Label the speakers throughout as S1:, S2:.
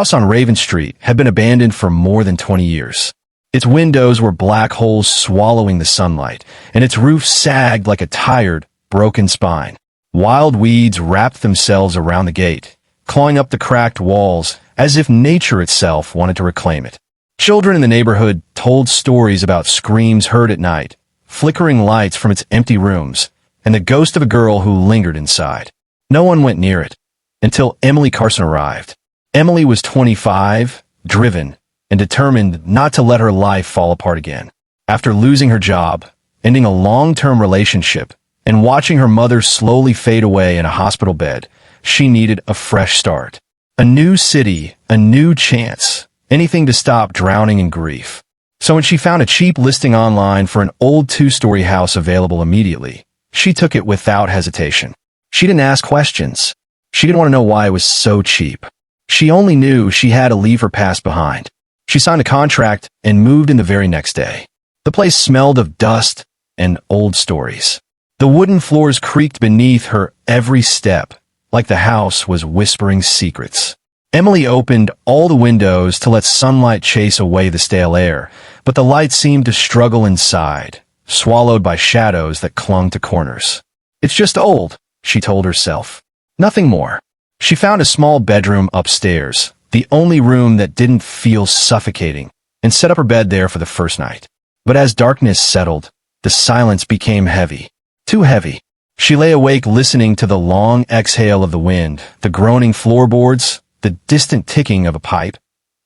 S1: house on Raven Street had been abandoned for more than 20 years. Its windows were black holes swallowing the sunlight, and its roof sagged like a tired, broken spine. Wild weeds wrapped themselves around the gate, clawing up the cracked walls as if nature itself wanted to reclaim it. Children in the neighborhood told stories about screams heard at night, flickering lights from its empty rooms, and the ghost of a girl who lingered inside. No one went near it until Emily Carson arrived. Emily was 25, driven, and determined not to let her life fall apart again. After losing her job, ending a long-term relationship, and watching her mother slowly fade away in a hospital bed, she needed a fresh start. A new city, a new chance, anything to stop drowning in grief. So when she found a cheap listing online for an old 2-story house available immediately, she took it without hesitation. She didn't ask questions. She didn't want to know why it was so cheap. She only knew she had to leave her past behind. She signed a contract and moved in the very next day. The place smelled of dust and old stories. The wooden floors creaked beneath her every step, like the house was whispering secrets. Emily opened all the windows to let sunlight chase away the stale air, but the light seemed to struggle inside, swallowed by shadows that clung to corners. "It's just old," she told herself. Nothing more. She found a small bedroom upstairs, the only room that didn't feel suffocating, and set up her bed there for the first night. But as darkness settled, the silence became heavy. Too heavy. She lay awake listening to the long exhale of the wind, the groaning floorboards, the distant ticking of a pipe,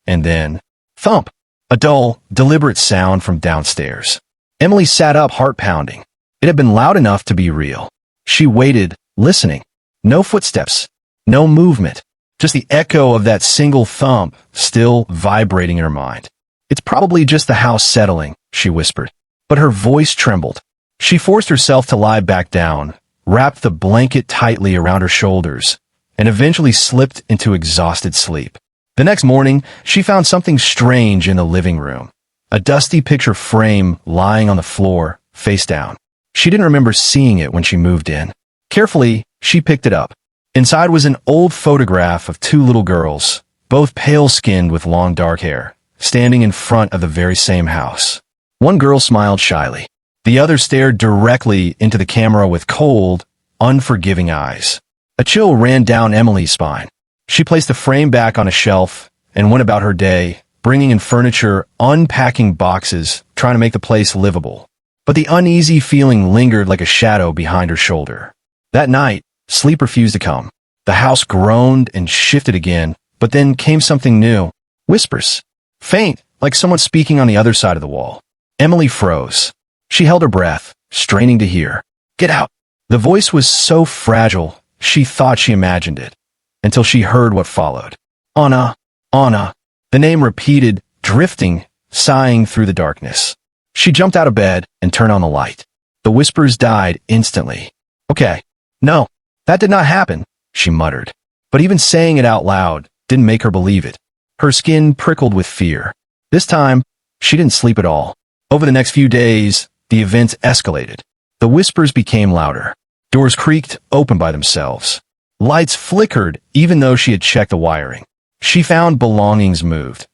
S1: and then, thump! A dull, deliberate sound from downstairs. Emily sat up, heart pounding. It had been loud enough to be real. She waited, listening. No footsteps. No movement. Just the echo of that single thump, still vibrating in her mind. "It's probably just the house settling," she whispered. But her voice trembled. She forced herself to lie back down, wrapped the blanket tightly around her shoulders, and eventually slipped into exhausted sleep. The next morning, she found something strange in the living room. A dusty picture frame lying on the floor, face down. She didn't remember seeing it when she moved in. Carefully, she picked it up. Inside was an old photograph of 2 little girls, both pale-skinned with long dark hair, standing in front of the very same house. One girl smiled shyly. The other stared directly into the camera with cold, unforgiving eyes. A chill ran down Emily's spine. She placed the frame back on a shelf and went about her day, bringing in furniture, unpacking boxes, trying to make the place livable. But the uneasy feeling lingered like a shadow behind her shoulder. That night, sleep refused to come. The house groaned and shifted again, but then came something new. Whispers. Faint, like someone speaking on the other side of the wall. Emily froze. She held her breath, straining to hear. "Get out!" The voice was so fragile, she thought she imagined it, until she heard what followed. "Anna, Anna." The name repeated, drifting, sighing through the darkness. She jumped out of bed and turned on the light. The whispers died instantly. "Okay. No, that did not happen," she muttered. But even saying it out loud didn't make her believe it. Her skin prickled with fear. This time, she didn't sleep at all. Over the next few days, the events escalated. The whispers became louder. Doors creaked open by themselves. Lights flickered even though she had checked the wiring. She found belongings moved.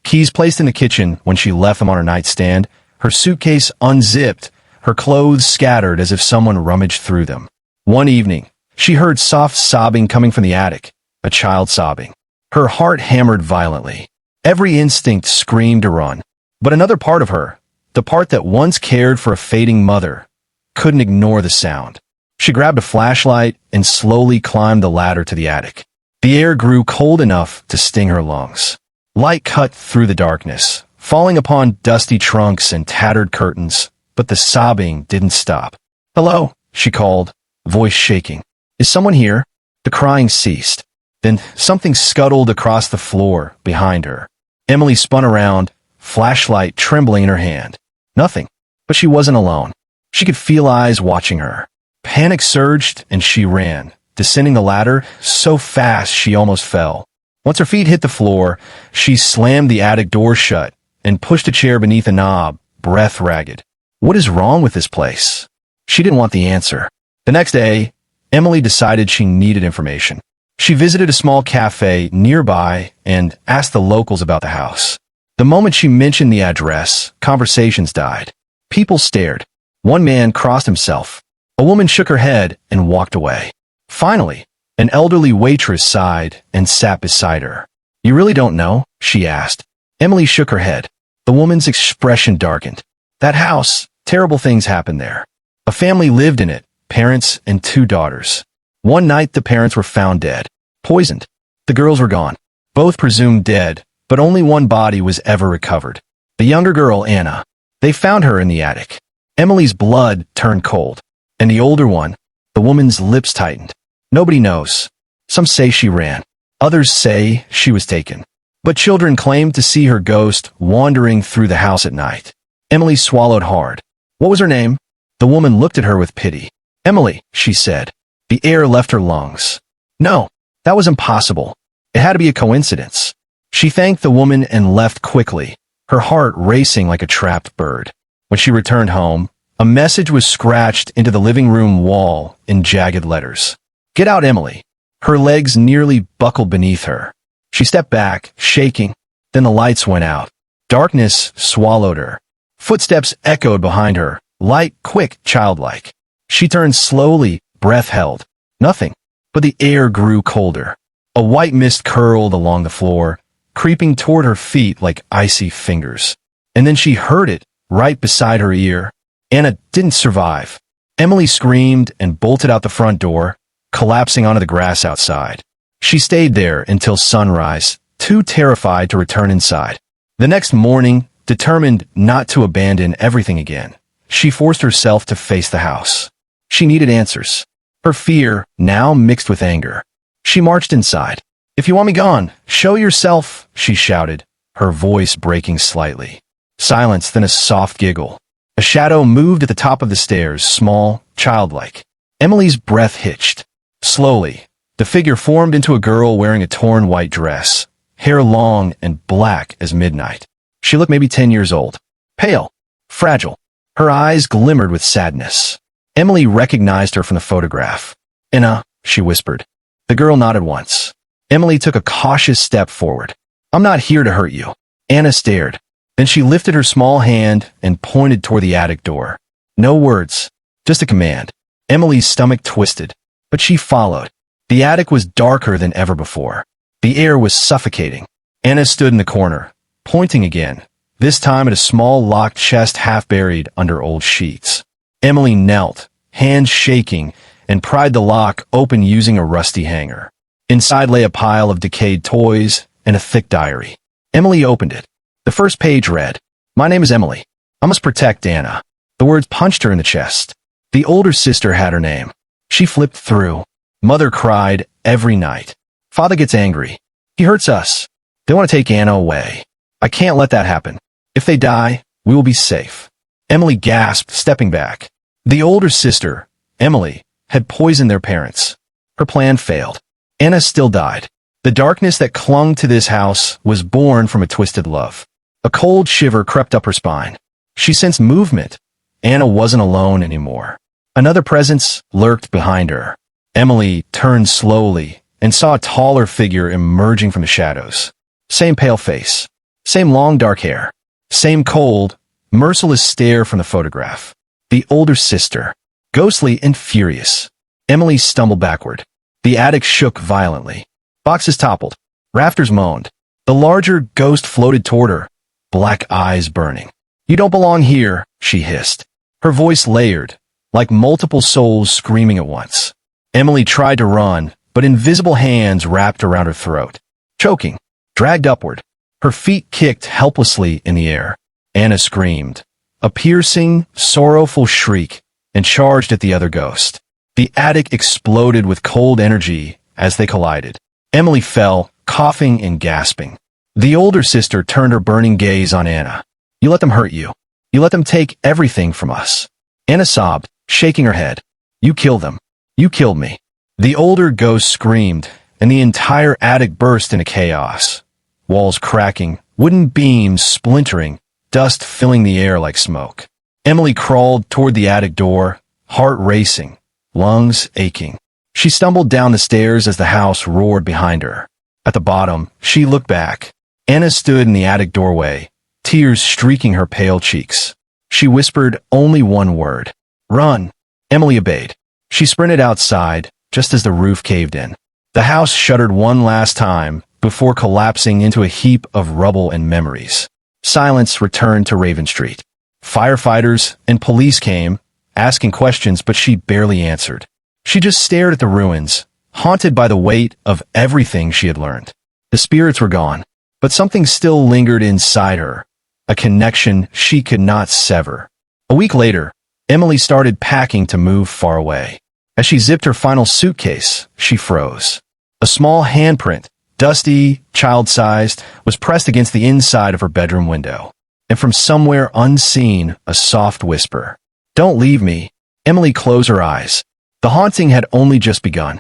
S1: Keys placed in the kitchen when she left them on her nightstand, her suitcase unzipped, her clothes scattered as if someone rummaged through them. One evening, she heard soft sobbing coming from the attic, a child sobbing. Her heart hammered violently. Every instinct screamed to run. But another part of her, the part that once cared for a fading mother, couldn't ignore the sound. She grabbed a flashlight and slowly climbed the ladder to the attic. The air grew cold enough to sting her lungs. Light cut through the darkness, falling upon dusty trunks and tattered curtains, but the sobbing didn't stop. "Hello," she called, voice shaking. "Is someone here?" The crying ceased. Then something scuttled across the floor behind her. Emily spun around, flashlight trembling in her hand. Nothing. But she wasn't alone. She could feel eyes watching her. Panic surged and she ran, descending the ladder so fast she almost fell. Once her feet hit the floor, she slammed the attic door shut and pushed a chair beneath a knob, breath ragged. What is wrong with this place? She didn't want the answer. The next day, Emily decided she needed information. She visited a small cafe nearby and asked the locals about the house. The moment she mentioned the address, conversations died. People stared. One man crossed himself. A woman shook her head and walked away. Finally, an elderly waitress sighed and sat beside her. "You really don't know?" she asked. Emily shook her head. The woman's expression darkened. "That house, terrible things happened there. A family lived in it, parents and 2 daughters. One night the parents were found dead, poisoned. The girls were gone, both presumed dead, but only one body was ever recovered. The younger girl, Anna. They found her in the attic. Emily's blood turned cold. And the older one, the woman's lips tightened. Nobody knows. Some say she ran. Others say she was taken. But children claim to see her ghost wandering through the house at night." Emily swallowed hard. "What was her name?" The woman looked at her with pity. "Emily," she said. The air left her lungs. No, that was impossible. It had to be a coincidence. She thanked the woman and left quickly, her heart racing like a trapped bird. When she returned home, a message was scratched into the living room wall in jagged letters. "Get out, Emily." Her legs nearly buckled beneath her. She stepped back, shaking. Then the lights went out. Darkness swallowed her. Footsteps echoed behind her, light, quick, childlike. She turned slowly, breath held. Nothing. But the air grew colder. A white mist curled along the floor, creeping toward her feet like icy fingers. And then she heard it, right beside her ear. Anna didn't survive. Emily screamed and bolted out the front door, collapsing onto the grass outside. She stayed there until sunrise, too terrified to return inside. The next morning, determined not to abandon everything again, she forced herself to face the house. She needed answers. Her fear now mixed with anger. She marched inside. "If you want me gone, show yourself," she shouted, her voice breaking slightly. Silence, then a soft giggle. A shadow moved at the top of the stairs, small, childlike. Emily's breath hitched. Slowly, the figure formed into a girl wearing a torn white dress, hair long and black as midnight. She looked maybe 10 years old. Pale, fragile. Her eyes glimmered with sadness. Emily recognized her from the photograph. "Anna," she whispered. The girl nodded once. Emily took a cautious step forward. "I'm not here to hurt you." Anna stared. Then she lifted her small hand and pointed toward the attic door. No words, just a command. Emily's stomach twisted, but she followed. The attic was darker than ever before. The air was suffocating. Anna stood in the corner, pointing again, this time at a small locked chest half buried under old sheets. Emily knelt, hands shaking, and pried the lock open using a rusty hanger. Inside lay a pile of decayed toys and a thick diary. Emily opened it. The first page read, "My name is Emily. I must protect Anna." The words punched her in the chest. The older sister had her name. She flipped through. Mother cried every night. Father gets angry. He hurts us. They want to take Anna away. I can't let that happen. If they die, we will be safe. Emily gasped, stepping back. The older sister, Emily, had poisoned their parents. Her plan failed. Anna still died. The darkness that clung to this house was born from a twisted love. A cold shiver crept up her spine. She sensed movement. Anna wasn't alone anymore. Another presence lurked behind her. Emily turned slowly and saw a taller figure emerging from the shadows. Same pale face. Same long dark hair. Same cold, merciless stare from the photograph. The older sister. Ghostly and furious. Emily stumbled backward. The attic shook violently. Boxes toppled. Rafters moaned. The larger ghost floated toward her, black eyes burning. "You don't belong here," she hissed. Her voice layered, like multiple souls screaming at once. Emily tried to run, but invisible hands wrapped around her throat. Choking, dragged upward. Her feet kicked helplessly in the air. Anna screamed, a piercing, sorrowful shriek, and charged at the other ghost. The attic exploded with cold energy as they collided. Emily fell, coughing and gasping. The older sister turned her burning gaze on Anna. "You let them hurt you. You let them take everything from us." Anna sobbed, shaking her head. "You killed them. You killed me." The older ghost screamed, and the entire attic burst into chaos. Walls cracking, wooden beams splintering, dust filling the air like smoke. Emily crawled toward the attic door, heart racing, lungs aching. She stumbled down the stairs as the house roared behind her. At the bottom, she looked back. Anna stood in the attic doorway, tears streaking her pale cheeks. She whispered only one word. "Run." Emily obeyed. She sprinted outside, just as the roof caved in. The house shuddered one last time, before collapsing into a heap of rubble and memories. Silence returned to Raven Street. Firefighters and police came, asking questions, but she barely answered. She just stared at the ruins, haunted by the weight of everything she had learned. The spirits were gone, but something still lingered inside her, a connection she could not sever. A week later, Emily started packing to move far away. As she zipped her final suitcase, she froze. A small handprint, dusty, child-sized, was pressed against the inside of her bedroom window. And from somewhere unseen, a soft whisper. "Don't leave me." Emily closed her eyes. The haunting had only just begun.